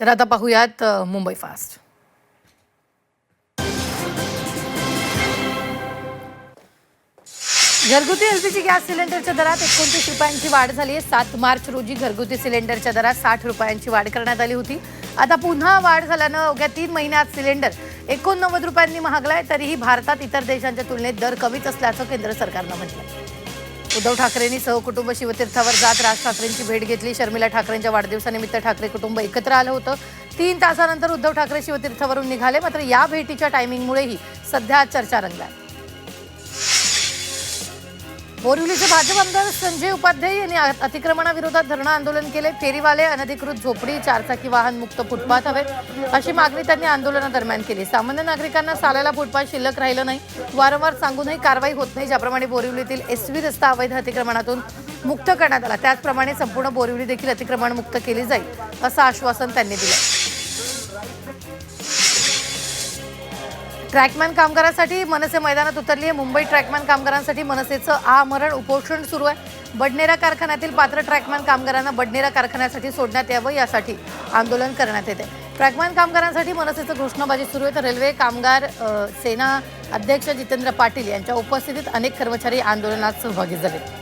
तर आता पाहूयात मुंबई फास्ट. घरगुती एलपीजी गॅस सिलेंडरच्या दरात 29 रुपयांची वाढ झाली आहे. 7 मार्च रोजी घरगुती सिलेंडरच्या दरात 60 रुपयांची वाढ करण्यात आली होती. आता पुन्हा वाढ झाल्यानं अवघ्या 3 महिन्यात सिलेंडर 89 रुपयांनी महागलाय. तरीही भारतात इतर देशांच्या तुलनेत दर कमीच असल्याचं केंद्र सरकारनं म्हटलं. उद्धव ठाकरेंनी सहकुटुंब शिवतीर्थावर जात राज ठाकरेंची भेट घेतली. शर्मिला ठाकरेंच्या वाढदिवसानिमित्त ठाकरे कुटुंब एकत्र आलं होतं. 3 तासानंतर उद्धव ठाकरे शिवतीर्थावरून निघाले. मात्र या भेटीच्या टायमिंगमुळेही सध्या चर्चा रंगल्या. बोरिवलीचे भाजप आमदार संजय उपाध्याय यांनी अतिक्रमणाविरोधात धरणं आंदोलन केले. फेरीवाले, अनधिकृत झोपडी, चारचाकी वाहन मुक्त फुटपाथ हवेत अशी मागणी त्यांनी आंदोलनादरम्यान केली. सामान्य नागरिकांना चालायला फुटपाथ शिल्लक राहिलं नाही. वारंवार सांगूनही कारवाई होत नाही. ज्याप्रमाणे बोरिवलीतील एसवी रस्ता अवैध अतिक्रमणातून मुक्त करण्यात आला, त्याचप्रमाणे संपूर्ण बोरिवली देखील अतिक्रमण मुक्त केली जाईल असं आश्वासन त्यांनी दिलं. ट्रॅकमॅन कामगारांसाठी मनसे मैदानात उतरली आहे. मुंबई ट्रॅकमॅन कामगारांसाठी मनसेचं आमरण उपोषण सुरू आहे. बडनेरा कारखान्यातील पात्र ट्रॅकमॅन कामगारांना बडनेरा कारखान्यासाठी सोडण्यात यावं यासाठी आंदोलन करण्यात येते. ट्रॅकमॅन कामगारांसाठी मनसेचं घोषणाबाजी सुरू आहे. तर रेल्वे कामगार सेना अध्यक्ष जितेंद्र पाटील यांच्या उपस्थितीत अनेक कर्मचारी आंदोलनात सहभागी झाले.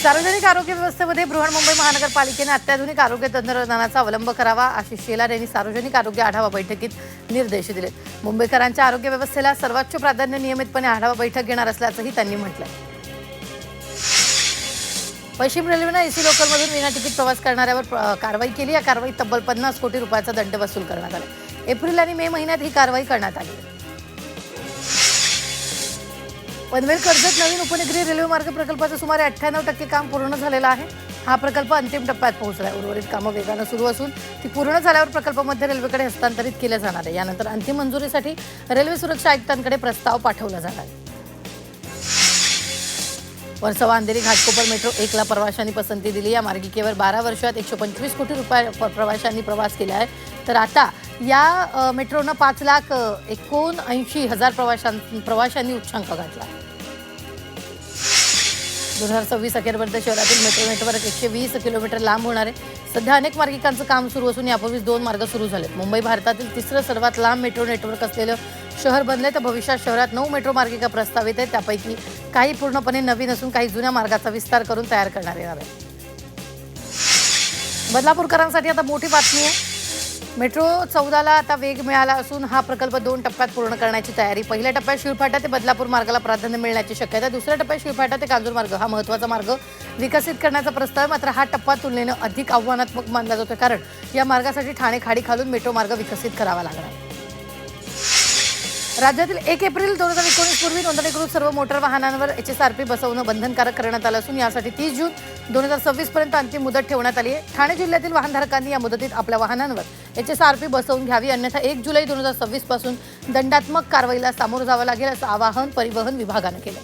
सार्वजनिक आरोग्य व्यवस्थेमध्ये बृहन्मुंबई महानगरपालिकेने अत्याधुनिक आरोग्य तंत्रज्ञानाचा अवलंब करावा अशी शेलार यांनी सार्वजनिक आरोग्य आढावा बैठकीत निर्देश दिले. मुंबईकरांच्या आरोग्य व्यवस्थेला सर्वोच्च प्राधान्य नियमितपणे आढावा बैठक घेणार असल्याचंही त्यांनी म्हटलं. पश्चिम रेल्वेनं एसी लोकलमधून विना तिकीट प्रवास करणाऱ्यावर कारवाई केली. या कारवाईत तब्बल 50 कोटी रुपयाचा दंड वसूल करण्यात आला. एप्रिल आणि मे महिन्यात ही कारवाई करण्यात आली. पनवेल कर्जत नवीन उपनगरीय रेल्वे मार्ग प्रकल्पाचं सुमारे 98% काम पूर्ण झालेलं आहे. हा प्रकल्प अंतिम टप्प्यात पोहोचला आहे. उर्वरित कामं वेगानं सुरू असून ती पूर्ण झाल्यावर प्रकल्प मध्य रेल्वेकडे हस्तांतरित केलं जाणार आहे. यानंतर अंतिम मंजुरीसाठी रेल्वे सुरक्षा आयुक्तांकडे प्रस्ताव पाठवला जाणार आहे. वर्सोवा अंधेरी घाटकोपर मेट्रो 1 ला प्रवाशांनी पसंती दिली. या मार्गिकेवर 12 वर्षात 125 कोटी रुपये प्रवाशांनी प्रवास केला आहे. तर आता या मेट्रोनं 5,79,000 प्रवाशांनी उच्चांक गाठला. 2026 अखेरपर्यंत शहरातील मेट्रो नेटवर्क 120 किलोमीटर लांब होणार आहे. सध्या अनेक मार्गिकांचं काम सुरू असून यापूर्वीच 2 मार्ग सुरू झालेत. मुंबई भारतातील 3रं सर्वात लांब मेट्रो नेटवर्क असलेलं शहर बनले. तर भविष्यात शहरात 9 मेट्रो मार्गिका प्रस्तावित आहेत. त्यापैकी काही पूर्णपणे नवीन असून काही जुन्या मार्गाचा विस्तार करून तयार करण्यात येणार आहे. बदलापूरकरांसाठी आता मोठी बातमी आहे. मेट्रो 14ला आता वेग मिळाला असून हा प्रकल्प 2 टप्प्यात पूर्ण करण्याची तयारी. पहिल्या टप्प्यात शिळफाटा ते बदलापूर मार्गाला प्राधान्य मिळण्याची शक्यता. दुसऱ्या टप्प्यात शिळफाटा ते कांजूर मार्ग हा महत्त्वाचा मार्ग विकसित करण्याचा प्रस्ताव. मात्र हा टप्पा तुलनेनं अधिक आव्हानात्मक मानला जातो, कारण या मार्गासाठी ठाणे खाडी खालून मेट्रो मार्ग विकसित करावा लागणार. राज्यातील 1 एप्रिल 2019 पूर्वी नोंदणीकृत सर्व मोटार वाहनांवर HSRP बसवणं बंधनकारक करण्यात आलं असून यासाठी 30 जून 2026 पर्यंत अंतिम मुदत ठेवण्यात आली आहे. ठाणे जिल्ह्यातील वाहनधारकांनी या मुदतीत आपल्या वाहनांवर HSRP बसवून घ्यावी, अन्यथा 1 जुलै 2026 पासून दंडात्मक कारवाईला सामोरं जावं लागेल असं आवाहन परिवहन विभागानं केलं.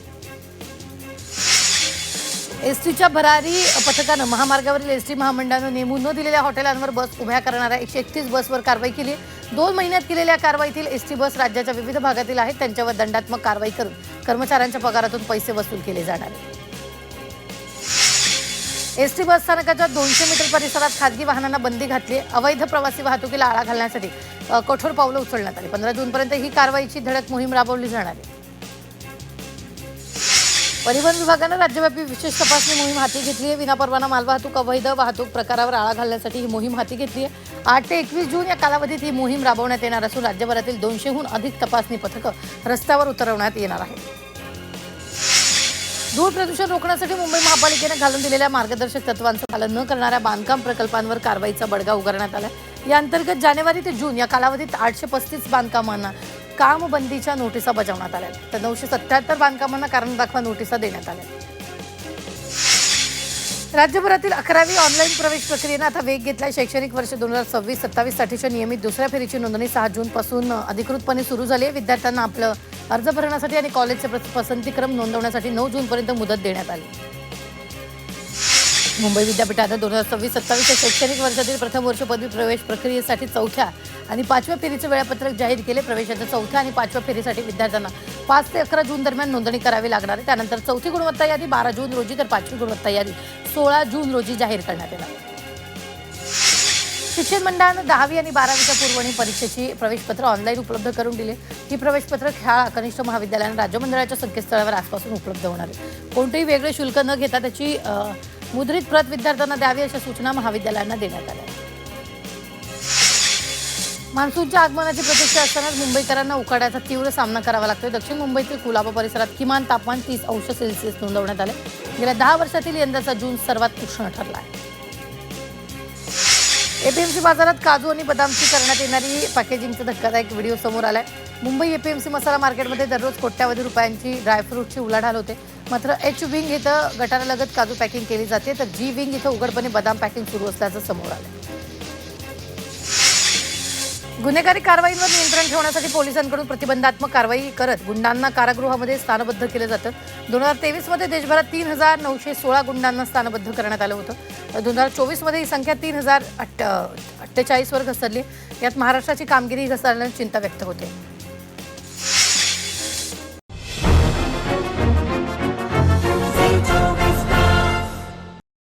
एसटीच्या भरारी पथकानं महामार्गावरील एसटी महामंडळानं नेमून न दिलेल्या हॉटेलांवर बस उभ्या करणाऱ्या 131 बसवर कारवाई केली. 2 महिन्यात केलेल्या कारवाईतील एसटी बस राज्याच्या विविध भागातील आहेत. त्यांच्यावर दंडात्मक कारवाई करून कर्मचाऱ्यांच्या पगारातून पैसे वसूल केले जाणार. एसटी बस स्थानकाच्या 200 मीटर परिसरात खासगी वाहनांना बंदी घातली. अवैध प्रवासी वाहतुकीला आळा घालण्यासाठी कठोर पावलं उचलण्यात आली. 15 जूनपर्यंत ही कारवाईची धडक मोहीम राबवली जाणार आहे. परिवहन विभागानं राज्यव्यापी विशेष तपासणी मोहीम हाती घेतली आहे. विनापरवाना मालवाहतूक, अवैध वाहतूक प्रकारावर आळा घालण्यासाठी ही मोहीम हाती घेतली आहे. 8 ते 21 जून या कालावधीत ही मोहीम राबवण्यात येणार असून राज्यभरातील 200हून अधिक तपासणी पथकं रस्त्यावर उतरवण्यात येणार आहेत. धूळ प्रदूषण रोखण्यासाठी मुंबई महापालिकेनं घालून दिलेल्या मार्गदर्शक तत्वांचं पालन न करणाऱ्या बांधकाम प्रकल्पांवर कारवाईचा बडगा उगारण्यात आला. या अंतर्गत जानेवारी ते जून या कालावधीत 835 बांधकामांना कामबंदीच्या नोटिसा बजावण्यात आल्या. तर 977 बांधकामांना कारण दाखवा नोटिसा देण्यात आल्या. राज्यभरातील 11वी ऑनलाईन प्रवेश प्रक्रियेनं आता वेग घेतला. शैक्षणिक वर्ष 2026-27 साठीच्या नियमित 2ऱ्या फेरीची नोंदणी 6 जूनपासून अधिकृतपणे सुरू झाली आहे. विद्यार्थ्यांना आपलं अर्ज भरण्यासाठी आणि कॉलेजचे पसंतीक्रम नोंदवण्यासाठी 9 जूनपर्यंत मुदत देण्यात आली. मुंबई विद्यापीठानं 2026-27 शैक्षणिक वर्षातील प्रथम वर्ष पदवी प्रवेश प्रक्रियेसाठी 4थ्या आणि 5व्या फेरीचं वेळापत्रक जाहीर केले. प्रवेशाच्या 4थ्या आणि 5व्या फेरीसाठी विद्यार्थ्यांना 5 ते 11 जून दरम्यान नोंदणी करावी लागणार आहे. त्यानंतर 4थी गुणवत्ता यादी 12 जून रोजी तर 5वी गुणवत्ता यादी 16 जून रोजी जाहीर करण्यात येणार. शिक्षण मंडळानं 10वी आणि 12वीच्या पुरवणी परीक्षेची प्रवेशपत्र ऑनलाईन उपलब्ध करून दिले. ही प्रवेशपत्र शाळा कनिष्ठ महाविद्यालयानं राज्य मंडळाच्या संकेतस्थळावर आजपासून उपलब्ध होणार आहे. कोणतेही वेगळे शुल्क न घेता त्याची मुद्रित प्रत विद्यार्थ्यांना द्यावी अशा सूचना महाविद्यालयांना देण्यात आल्या. मान्सूनच्या आगमनाची प्रतीक्षा असतानाच मुंबईकरांना उकाड्याचा तीव्र सामना करावा लागतोय. दक्षिण मुंबईतील कुलाबा परिसरात किमान तापमान 30 अंश सेल्सिअस नोंदवण्यात आले. गेल्या 10 वर्षातील यंदाचा जून सर्वात उष्ण ठरला आहे. एपीएमसी बाजारात काजू आणि बदामची करण्यात येणारी पॅकेजिंगचा धक्कादायक व्हिडिओ समोर आलाय. मुंबई एपीएमसी मसाला मार्केटमध्ये दररोज कोट्यावधी रुपयांची ड्रायफ्रूटची उलाढाल होते. मात्र एच विंग इथं गटारालगत काजू पॅकिंग केली जाते, तर जी विंग इथं उघडपणे बदाम पॅकिंग सुरू असल्याचं समोर आलं. गुन्हेगारी कारवाईंवर नियंत्रण ठेवण्यासाठी पोलिसांकडून प्रतिबंधात्मक कारवाई करत गुंडांना कारागृहामध्ये स्थानबद्ध केलं जातं. 2023 देशभरात 3,916 गुंडांना स्थानबद्ध करण्यात आलं होतं. 2024 ही संख्या 3,048 वर घसरली. यात महाराष्ट्राची कामगिरी घसरल्याने चिंता व्यक्त होते.